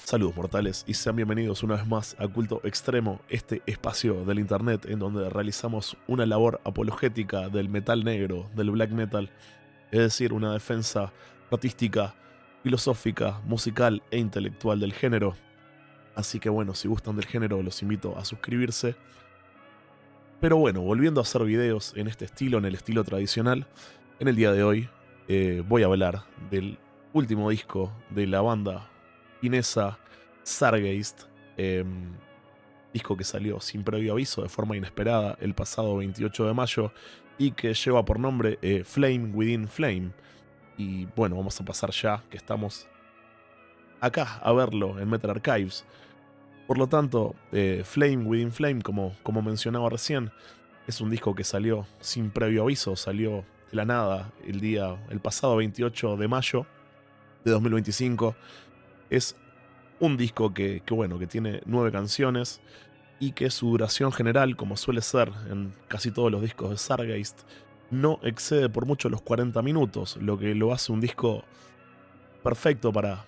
Saludos mortales y sean bienvenidos una vez más a Culto Extremo, este espacio del internet en donde realizamos una labor apologética del metal negro, del black metal, es decir, una defensa artística, filosófica, musical e intelectual del género. Así que bueno, si gustan del género los invito a suscribirse. Pero bueno, volviendo a hacer videos en este estilo, en el estilo tradicional, en el día de hoy voy a hablar del último disco de la banda finesa Sargeist, disco que salió sin previo aviso de forma inesperada el pasado 28 de mayo y que lleva por nombre Flame Within Flame. Y bueno, vamos a pasar ya que estamos acá a verlo en Metal Archives. Por lo tanto, Flame Within Flame, como mencionaba recién, es un disco que salió sin previo aviso, salió de la nada el pasado 28 de mayo de 2025. Es un disco que tiene 9 canciones y que su duración general, como suele ser en casi todos los discos de Sargeist, no excede por mucho los 40 minutos, lo que lo hace un disco perfecto para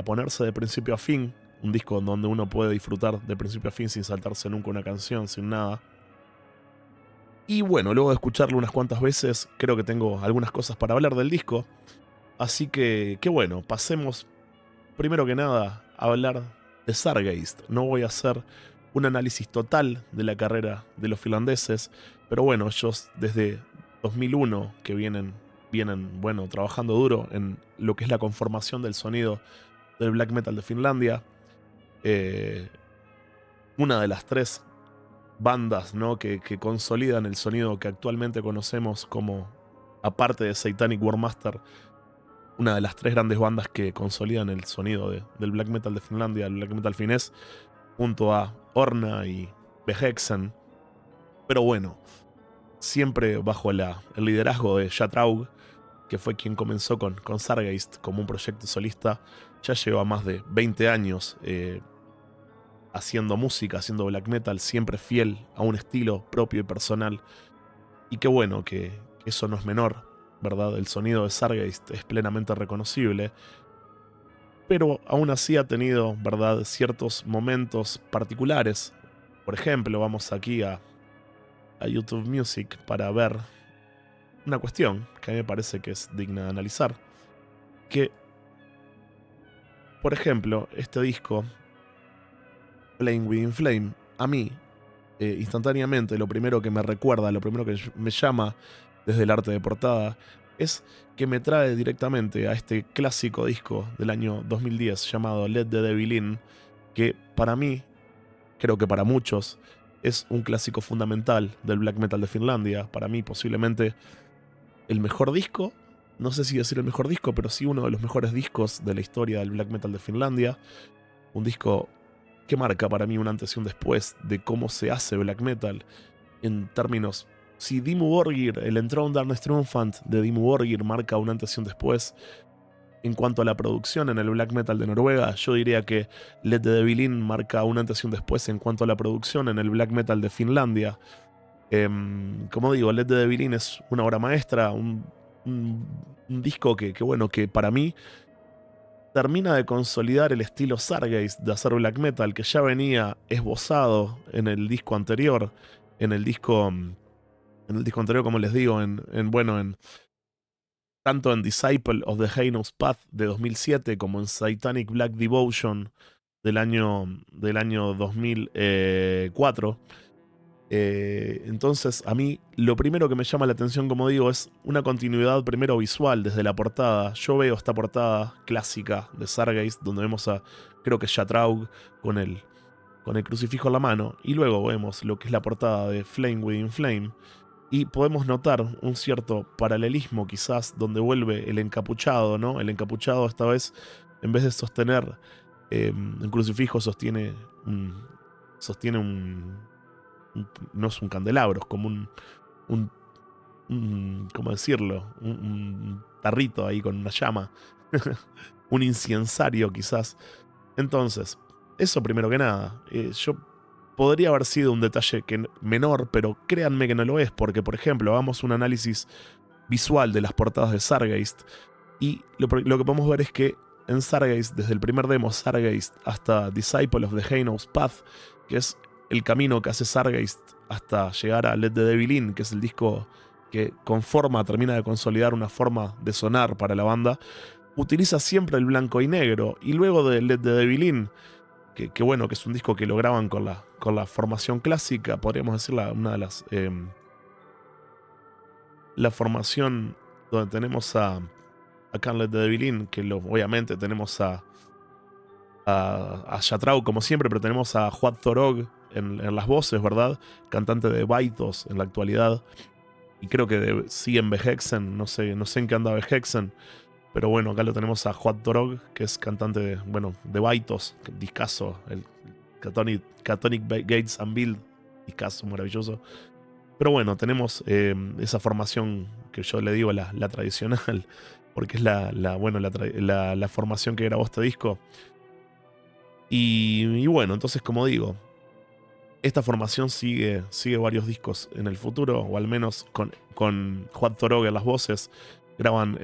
ponerse de principio a fin, un disco donde uno puede disfrutar de principio a fin sin saltarse nunca una canción, sin nada. Y bueno, luego de escucharlo unas cuantas veces, creo que tengo algunas cosas para hablar del disco, así que bueno, pasemos primero que nada a hablar de Sargeist. No voy a hacer un análisis total de la carrera de los finlandeses, pero bueno, ellos desde 2001 que vienen trabajando duro en lo que es la conformación del sonido del black metal de Finlandia. Una de las 3 bandas, ¿no?, que consolidan el sonido que actualmente conocemos como, aparte de Satanic Warmaster, una de las 3 grandes bandas que consolidan el sonido del black metal de Finlandia, el black metal finés, junto a Orna y Behexen. Pero bueno, siempre bajo el liderazgo de Jatraug, que fue quien comenzó con Sargeist como un proyecto solista. Ya lleva más de 20 años haciendo música, haciendo black metal, siempre fiel a un estilo propio y personal. Y qué bueno que eso no es menor, ¿verdad? El sonido de Sargeist es plenamente reconocible, pero aún así ha tenido, ¿verdad?, ciertos momentos particulares. Por ejemplo, vamos aquí a YouTube Music para ver una cuestión que a mí me parece que es digna de analizar. Que, por ejemplo, este disco, Flame Within Flame, a mí, instantáneamente, lo primero que me recuerda, lo primero que me llama desde el arte de portada, es que me trae directamente a este clásico disco del año 2010 llamado Let the Devil In, que para mí, creo que para muchos, es un clásico fundamental del black metal de Finlandia. Para mí posiblemente el mejor disco, no sé si decir el mejor disco, pero sí uno de los mejores discos de la historia del black metal de Finlandia. Un disco que marca para mí un antes y un después de cómo se hace black metal en términos. Si Dimmu Borgir, el Enthroned Darkness Triumphant de Dimmu Borgir, marca un antes y un después en cuanto a la producción en el black metal de Noruega, yo diría que Let the Devil In marca un antes y un después en cuanto a la producción en el black metal de Finlandia. Como digo, Let the Devil In es una obra maestra, un disco que para mí termina de consolidar el estilo Sargeist de hacer black metal, que ya venía esbozado en el disco anterior, en el disco anterior, como les digo, tanto en Disciple of the Heinous Path de 2007 como en Satanic Black Devotion del año 2004. Entonces, a mí lo primero que me llama la atención, como digo, es una continuidad primero visual desde la portada. Yo veo esta portada clásica de Sargeist, donde vemos a, creo que Jatraug con el crucifijo en la mano, y luego vemos lo que es la portada de Flame Within Flame, y podemos notar un cierto paralelismo quizás donde vuelve el encapuchado, ¿no? El encapuchado esta vez, en vez de sostener un crucifijo, sostiene no es un candelabro, es como ¿cómo decirlo? Un tarrito ahí con una llama. Un incensario quizás. Entonces, eso primero que nada. Yo podría haber sido un detalle menor, pero créanme que no lo es, porque por ejemplo, hagamos un análisis visual de las portadas de Sargeist y lo que podemos ver es que en Sargeist, desde el primer demo Sargeist hasta Disciple of the Haenos Path, que es el camino que hace Sargeist hasta llegar a Let the Devil In, que es el disco que termina de consolidar una forma de sonar para la banda, utiliza siempre el blanco y negro. Y luego de Let the Devil In, que bueno, que es un disco que lo graban con la formación clásica, podríamos decir una de las... la formación donde tenemos a Can't Let the Devil In, que obviamente tenemos a Yatrau como siempre, pero tenemos a Juat Zorog en las voces, ¿verdad? Cantante de Baitos en la actualidad. Y creo que sigue en Behexen, no sé en qué anda Behexen. Pero bueno, acá lo tenemos a Juat Zorog, que es cantante de Baitos, discazo, el Catonic Gates and Build, discazo maravilloso. Pero bueno, tenemos esa formación que yo le digo la tradicional, porque es la formación que grabó este disco. Y bueno, entonces como digo, esta formación sigue varios discos en el futuro, o al menos con Juan Zorog en las voces. Graban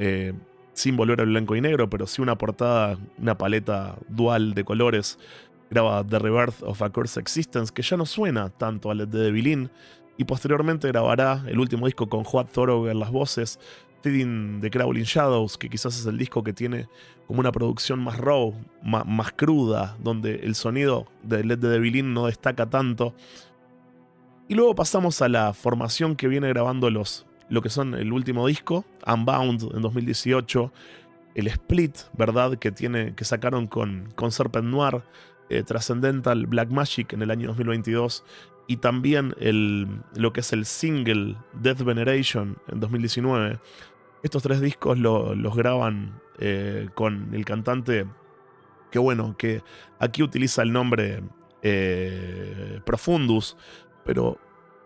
sin volver al blanco y negro, pero sí una portada, una paleta dual de colores. Graba The Rebirth of a Cursed Existence, que ya no suena tanto a Let the Devil In. Y posteriormente grabará el último disco con Juan Zorog en las voces, Feeding the Crawling Shadows, que quizás es el disco que tiene como una producción más raw, más cruda, donde el sonido de Let the Devil In no destaca tanto. Y luego pasamos a la formación que viene grabando lo que son el último disco, Unbound en 2018, el Split, ¿verdad? Que sacaron con Serpent Noir, Transcendental Black Magic en el año 2022, y también lo que es el single Death Veneration en 2019. Estos tres discos los graban con el cantante que aquí utiliza el nombre Profundus, pero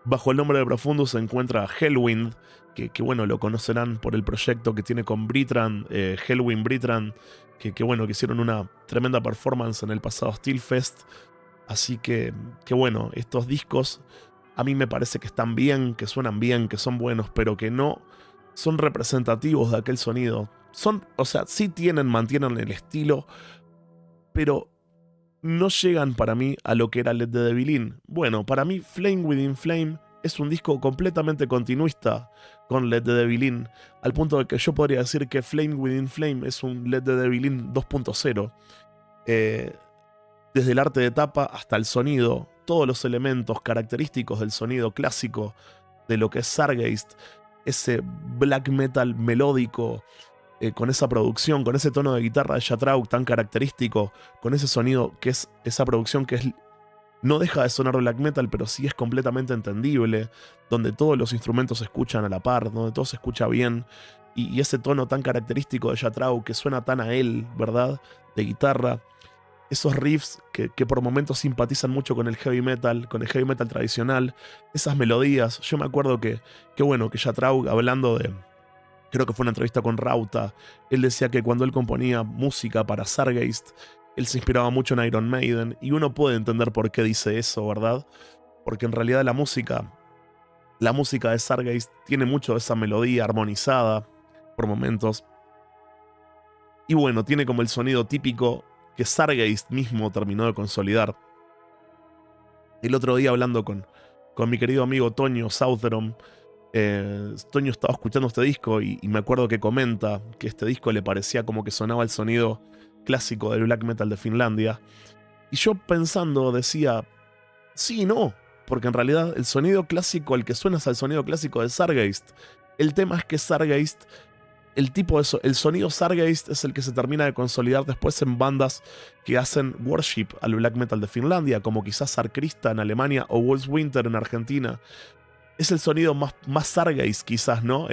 bajo el nombre de Profundus se encuentra Hellwind, que lo conocerán por el proyecto que tiene con Britran, Hellwind Britran, que hicieron una tremenda performance en el pasado Steelfest. Así que estos discos a mí me parece que están bien, que suenan bien, que son buenos, pero que no son representativos de aquel sonido. Sí mantienen el estilo, pero no llegan para mí a lo que era Let the Devil In. Bueno, para mí Flame Within Flame es un disco completamente continuista con Let the Devil In, al punto de que yo podría decir que Flame Within Flame es un Let the Devil In 2.0. Desde el arte de tapa hasta el sonido, todos los elementos característicos del sonido clásico de lo que es Sargeist, ese black metal melódico, con esa producción, con ese tono de guitarra de Yatrau tan característico, con ese sonido que es esa producción no deja de sonar black metal, pero sí es completamente entendible, donde todos los instrumentos se escuchan a la par, donde todo se escucha bien, y ese tono tan característico de Yatrau que suena tan a él, ¿verdad? De guitarra. Esos riffs que por momentos simpatizan mucho con el heavy metal tradicional, esas melodías. Yo me acuerdo que Yatrau, hablando creo que fue una entrevista con Rauta, él decía que cuando él componía música para Sargeist, él se inspiraba mucho en Iron Maiden, y uno puede entender por qué dice eso, ¿verdad? Porque en realidad la música de Sargeist tiene mucho de esa melodía armonizada por momentos. Y tiene como el sonido típico que Sargeist mismo terminó de consolidar. El otro día, hablando con mi querido amigo Toño Southerom, Toño estaba escuchando este disco y me acuerdo que comenta que este disco le parecía como que sonaba el sonido clásico del black metal de Finlandia. Y yo pensando decía, sí y no, porque en realidad el sonido clásico, el que suena es el sonido clásico de Sargeist. El tema es que Sargeist, el sonido Sargeist es el que se termina de consolidar después en bandas que hacen worship al black metal de Finlandia, como quizás Sarkrista en Alemania o Wolfswinter en Argentina. Es el sonido más Sargeist quizás, ¿no?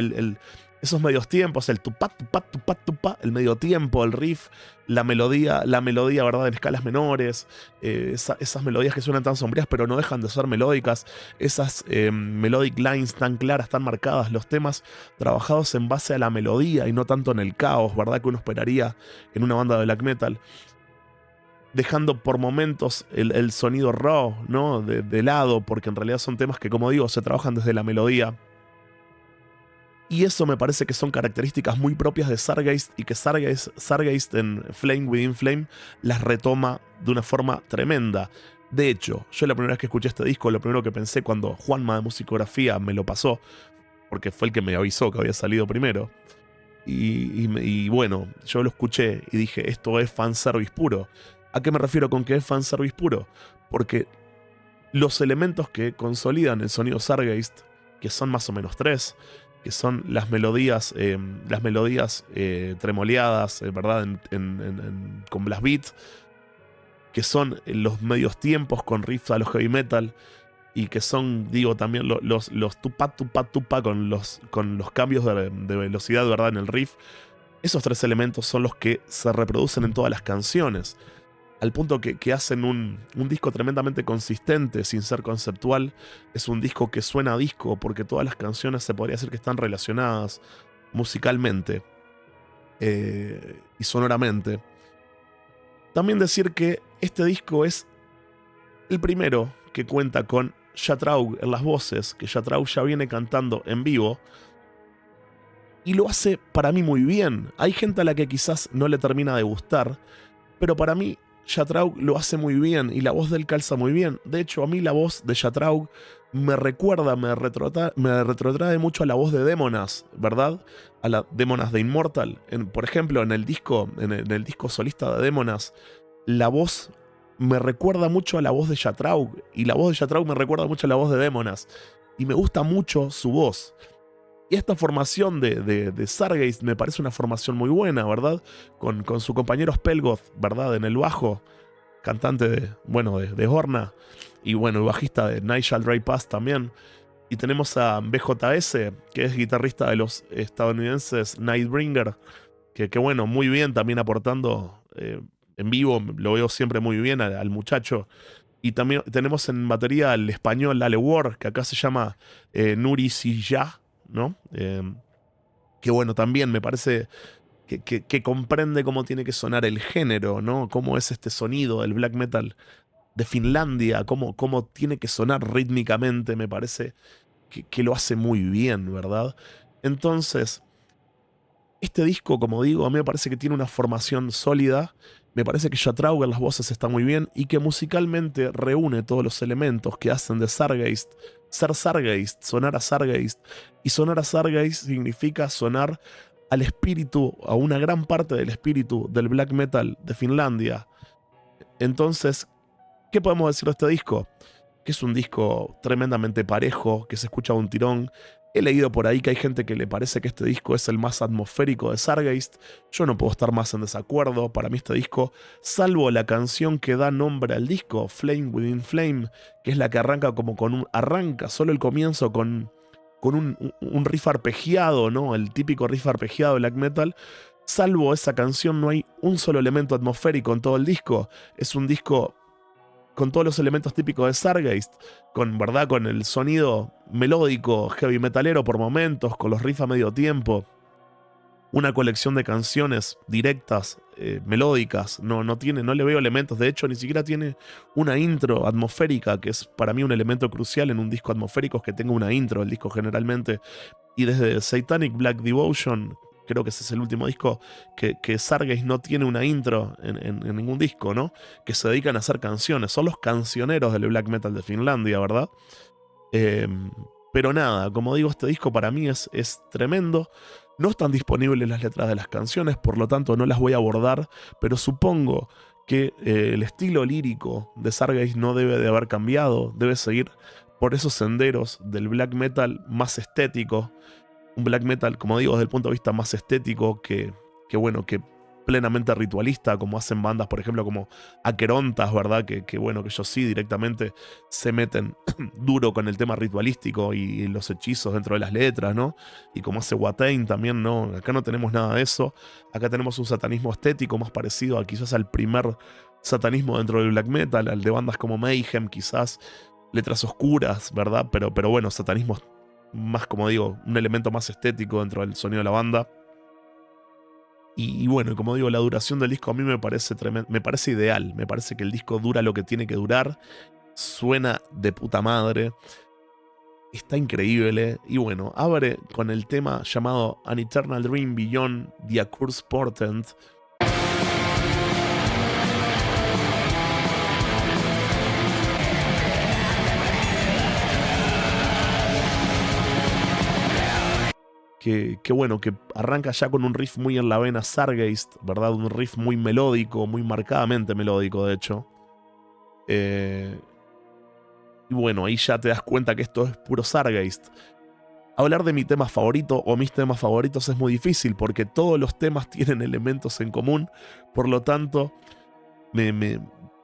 Esos medios tiempos, el tupá, tupá, tupá, tupá, el medio tiempo, el riff, la melodía, ¿verdad? En escalas menores, esas melodías que suenan tan sombrías pero no dejan de ser melódicas, esas melodic lines tan claras, tan marcadas, los temas trabajados en base a la melodía y no tanto en el caos, ¿verdad? Que uno esperaría en una banda de black metal, dejando por momentos el sonido raw, ¿no? de lado, porque en realidad son temas que, como digo, se trabajan desde la melodía. Y eso me parece que son características muy propias de Sargeist y que Sargeist en Flame Within Flame las retoma de una forma tremenda. De hecho, yo la primera vez que escuché este disco, lo primero que pensé cuando Juanma de Musicografía me lo pasó, porque fue el que me avisó que había salido primero, y bueno, yo lo escuché y dije, esto es fanservice puro. ¿A qué me refiero con que es fanservice puro? Porque los elementos que consolidan el sonido Sargeist, que son más o menos tres, que son las melodías tremoleadas, ¿verdad? Con blast beat, que son los medios tiempos con riffs a los heavy metal, y que son, digo, también los tupa, tupa, tupa con los cambios de velocidad, ¿verdad? En el riff. Esos tres elementos son los que se reproducen en todas las canciones. Al punto que hacen un disco tremendamente consistente, sin ser conceptual. Es un disco que suena a disco, porque todas las canciones se podría decir que están relacionadas musicalmente y sonoramente. También decir que este disco es el primero que cuenta con Yatraug en las voces, que Yatraug ya viene cantando en vivo, y lo hace para mí muy bien. Hay gente a la que quizás no le termina de gustar, pero para mí Yatraug lo hace muy bien y la voz de él calza muy bien. De hecho, a mí la voz de Yatraug me retrotrae mucho a la voz de Demonas, ¿verdad? A la Demonas de Immortal. Por ejemplo, en el disco solista de Demonas, la voz me recuerda mucho a la voz de Yatraug, y la voz de Yatraug me recuerda mucho a la voz de Demonas, y me gusta mucho su voz. Y esta formación de Sargeist me parece una formación muy buena, ¿verdad? Con su compañero Spelgoth, ¿verdad? En el bajo, cantante de Horna, y bueno, el bajista de Nigel Ray Pass también. Y tenemos a BJS, que es guitarrista de los estadounidenses Nightbringer, que bueno, muy bien también aportando en vivo, lo veo siempre muy bien al muchacho. Y también tenemos en batería al español Ale Ward, que acá se llama Nuri Silla, ¿no? Que bueno, también me parece que comprende cómo tiene que sonar el género, ¿no? Cómo es este sonido del black metal de Finlandia, cómo tiene que sonar rítmicamente, me parece que lo hace muy bien, ¿verdad? Entonces, este disco, como digo, a mí me parece que tiene una formación sólida. Me parece que Yatraug en las voces está muy bien y que musicalmente reúne todos los elementos que hacen de Sargeist ser Sargeist, sonar a Sargeist. Y sonar a Sargeist significa sonar al espíritu, a una gran parte del espíritu del black metal de Finlandia. Entonces, ¿qué podemos decir de este disco? Que es un disco tremendamente parejo, que se escucha a un tirón. He leído por ahí que hay gente que le parece que este disco es el más atmosférico de Sargeist. Yo no puedo estar más en desacuerdo. Para mí este disco, salvo la canción que da nombre al disco, Flame Within Flame, que es la que arranca como arranca solo el comienzo con un riff arpegiado, ¿no? El típico riff arpegiado de black metal. Salvo esa canción no hay un solo elemento atmosférico en todo el disco. Es un disco con todos los elementos típicos de Sargeist, ¿verdad? Con el sonido melódico, heavy metalero por momentos, con los riffs a medio tiempo. Una colección de canciones directas, melódicas, no le veo elementos, de hecho ni siquiera tiene una intro atmosférica, que es para mí un elemento crucial en un disco atmosférico, es que tenga una intro el disco generalmente. Y desde Satanic Black Devotion, creo que ese es el último disco que Sargeist no tiene una intro en ningún disco, ¿no? Que se dedican a hacer canciones. Son los cancioneros del black metal de Finlandia, ¿verdad? Pero nada, como digo, este disco para mí es tremendo. No están disponibles las letras de las canciones, por lo tanto no las voy a abordar, pero supongo que el estilo lírico de Sargeist no debe de haber cambiado, debe seguir por esos senderos del black metal más estético. Un black metal, como digo, desde el punto de vista más estético que plenamente ritualista, como hacen bandas, por ejemplo, como Aquerontas, ¿verdad? Que ellos sí directamente se meten duro con el tema ritualístico y los hechizos dentro de las letras, ¿no? Y como hace Watain también, ¿no? Acá no tenemos nada de eso. Acá tenemos un satanismo estético más parecido quizás al primer satanismo dentro del black metal, al de bandas como Mayhem, quizás, letras oscuras, ¿verdad? Pero bueno, satanismo más, como digo, un elemento más estético dentro del sonido de la banda. Y bueno, como digo, la duración del disco a mí me parece me parece ideal. Me parece que el disco dura lo que tiene que durar. Suena de puta madre. está increíble. Y bueno, abre con el tema llamado An Eternal Dream Beyond the Accursed Portent. Que bueno, que arranca ya con un riff muy en la vena Sargeist, ¿verdad? Un riff muy melódico, muy marcadamente melódico, de hecho. Y bueno, ahí ya te das cuenta que esto es puro Sargeist. Hablar de mi tema favorito o mis temas favoritos es muy difícil porque todos los temas tienen elementos en común. Por lo tanto,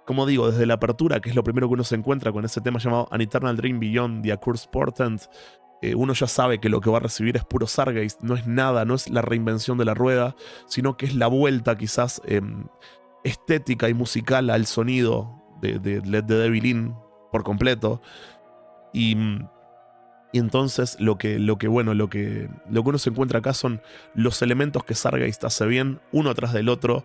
como digo, desde la apertura, que es lo primero que uno se encuentra con ese tema llamado An Eternal Dream Beyond the Accursed Portent, uno ya sabe que lo que va a recibir es puro Sargeist, no es nada, no es la reinvención de la rueda, sino que es la vuelta quizás estética y musical al sonido de Let the Devil In por completo. Y entonces lo que uno se encuentra acá son los elementos que Sargeist hace bien, uno tras del otro,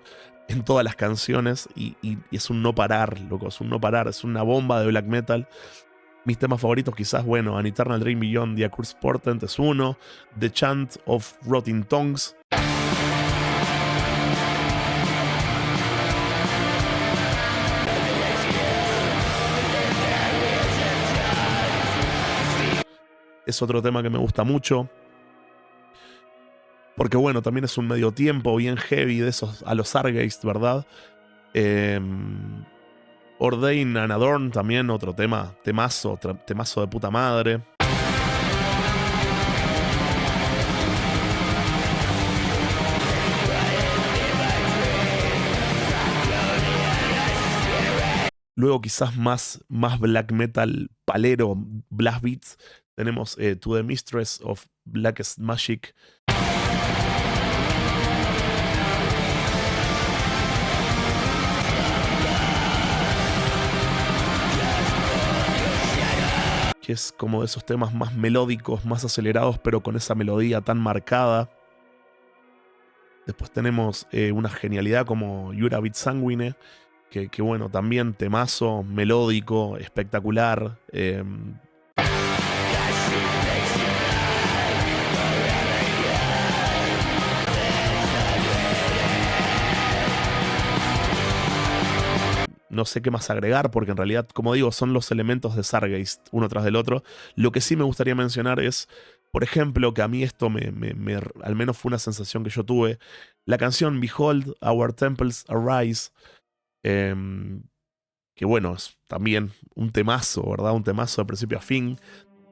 en todas las canciones, y es un no parar, loco, es un no parar, es una bomba de black metal. Mis temas favoritos quizás, bueno, An Eternal Dream Beyond the Accursed Portent es uno, The Chant of Rotting Tongues. Es otro tema que me gusta mucho. Porque bueno, también es un medio tiempo bien heavy de esos a los Sargeist, ¿verdad? Ordain and Adorn también, otro tema, temazo de puta madre. Luego quizás más black metal palero, blast beats. Tenemos To the Mistress of Blackest Magic. Que es como de esos temas más melódicos, más acelerados, pero con esa melodía tan marcada. Después tenemos una genialidad como Jura Bit Sanguine, que bueno, también temazo, melódico, espectacular. No sé qué más agregar, porque en realidad, como digo, son los elementos de Sargeist uno tras del otro. Lo que sí me gustaría mencionar es, por ejemplo, que a mí esto al menos fue una sensación que yo tuve, la canción Behold, Our Temples Arise, que bueno, es también un temazo, ¿verdad? Un temazo de principio a fin,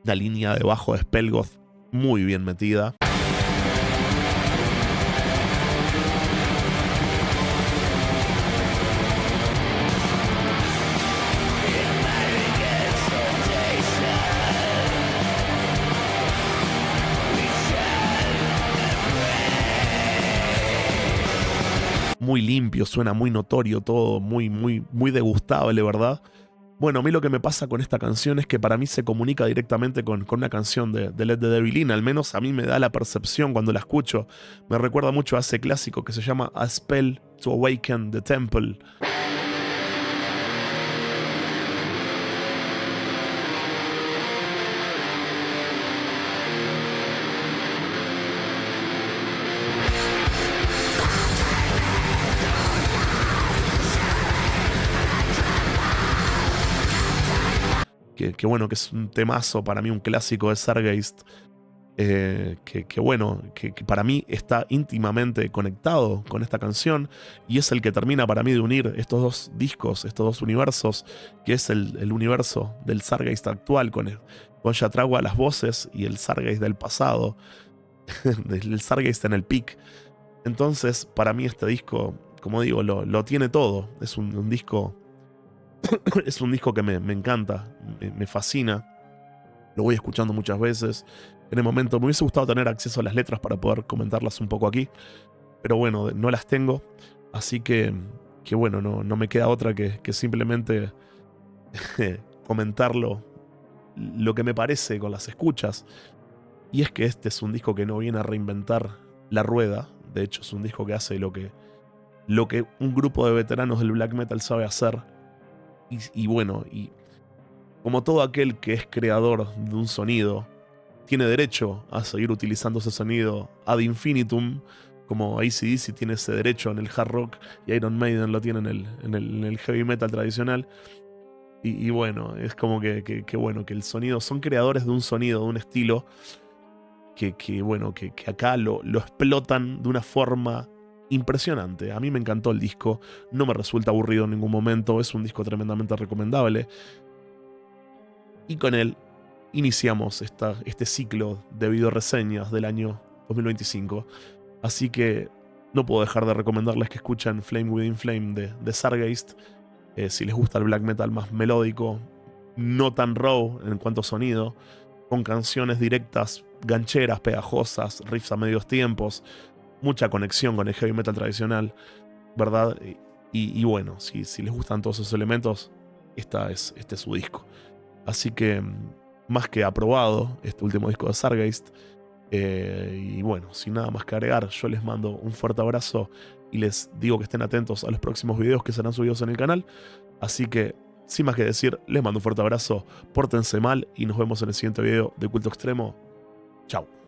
una línea de bajo de Spellgoth muy bien metida. Muy limpio, suena muy notorio todo, muy degustable, ¿verdad? Bueno, a mí lo que me pasa con esta canción es que para mí se comunica directamente con una canción de Let the Devil In, al menos a mí me da la percepción cuando la escucho. Me recuerda mucho a ese clásico que se llama A Spell to Awaken the Temple. Que bueno, que es un temazo, para mí un clásico de Sargeist, que bueno, que para mí está íntimamente conectado con esta canción y es el que termina para mí de unir estos dos discos, estos dos universos, que es el universo del Sargeist actual con Yatrawa a las voces y el Sargeist del pasado, el Sargeist en el peak. Entonces, para mí este disco, como digo, lo tiene todo, es un disco... Es un disco que me encanta, me fascina. Lo voy escuchando muchas veces. En el momento me hubiese gustado tener acceso a las letras para poder comentarlas un poco aquí. Pero bueno, no las tengo. Así que bueno, no me queda otra que simplemente comentarlo lo que me parece con las escuchas. Y es que este es un disco que no viene a reinventar la rueda. De hecho, es un disco que hace lo que un grupo de veteranos del black metal sabe hacer. Y bueno, y como todo aquel que es creador de un sonido, tiene derecho a seguir utilizando ese sonido ad infinitum, como AC/DC tiene ese derecho en el hard rock y Iron Maiden lo tiene en el heavy metal tradicional. Y bueno, es como que bueno, que el sonido, son creadores de un sonido, de un estilo, bueno, que acá lo explotan de una forma impresionante. A mí me encantó el disco, no me resulta aburrido en ningún momento, es un disco tremendamente recomendable. Y con él iniciamos este ciclo de videoreseñas del año 2025. Así que no puedo dejar de recomendarles que escuchen Flame Within Flame de Sargeist. Si les gusta el black metal más melódico, no tan raw en cuanto a sonido, con canciones directas, gancheras, pegajosas, riffs a medios tiempos, mucha conexión con el heavy metal tradicional, ¿verdad? Y bueno, si les gustan todos esos elementos, este es su disco. Así que, más que aprobado, este último disco de Sargeist. Y bueno, sin nada más que agregar, yo les mando un fuerte abrazo y les digo que estén atentos a los próximos videos que serán subidos en el canal. Así que, sin más que decir, les mando un fuerte abrazo, pórtense mal y nos vemos en el siguiente video de Culto Extremo. Chao.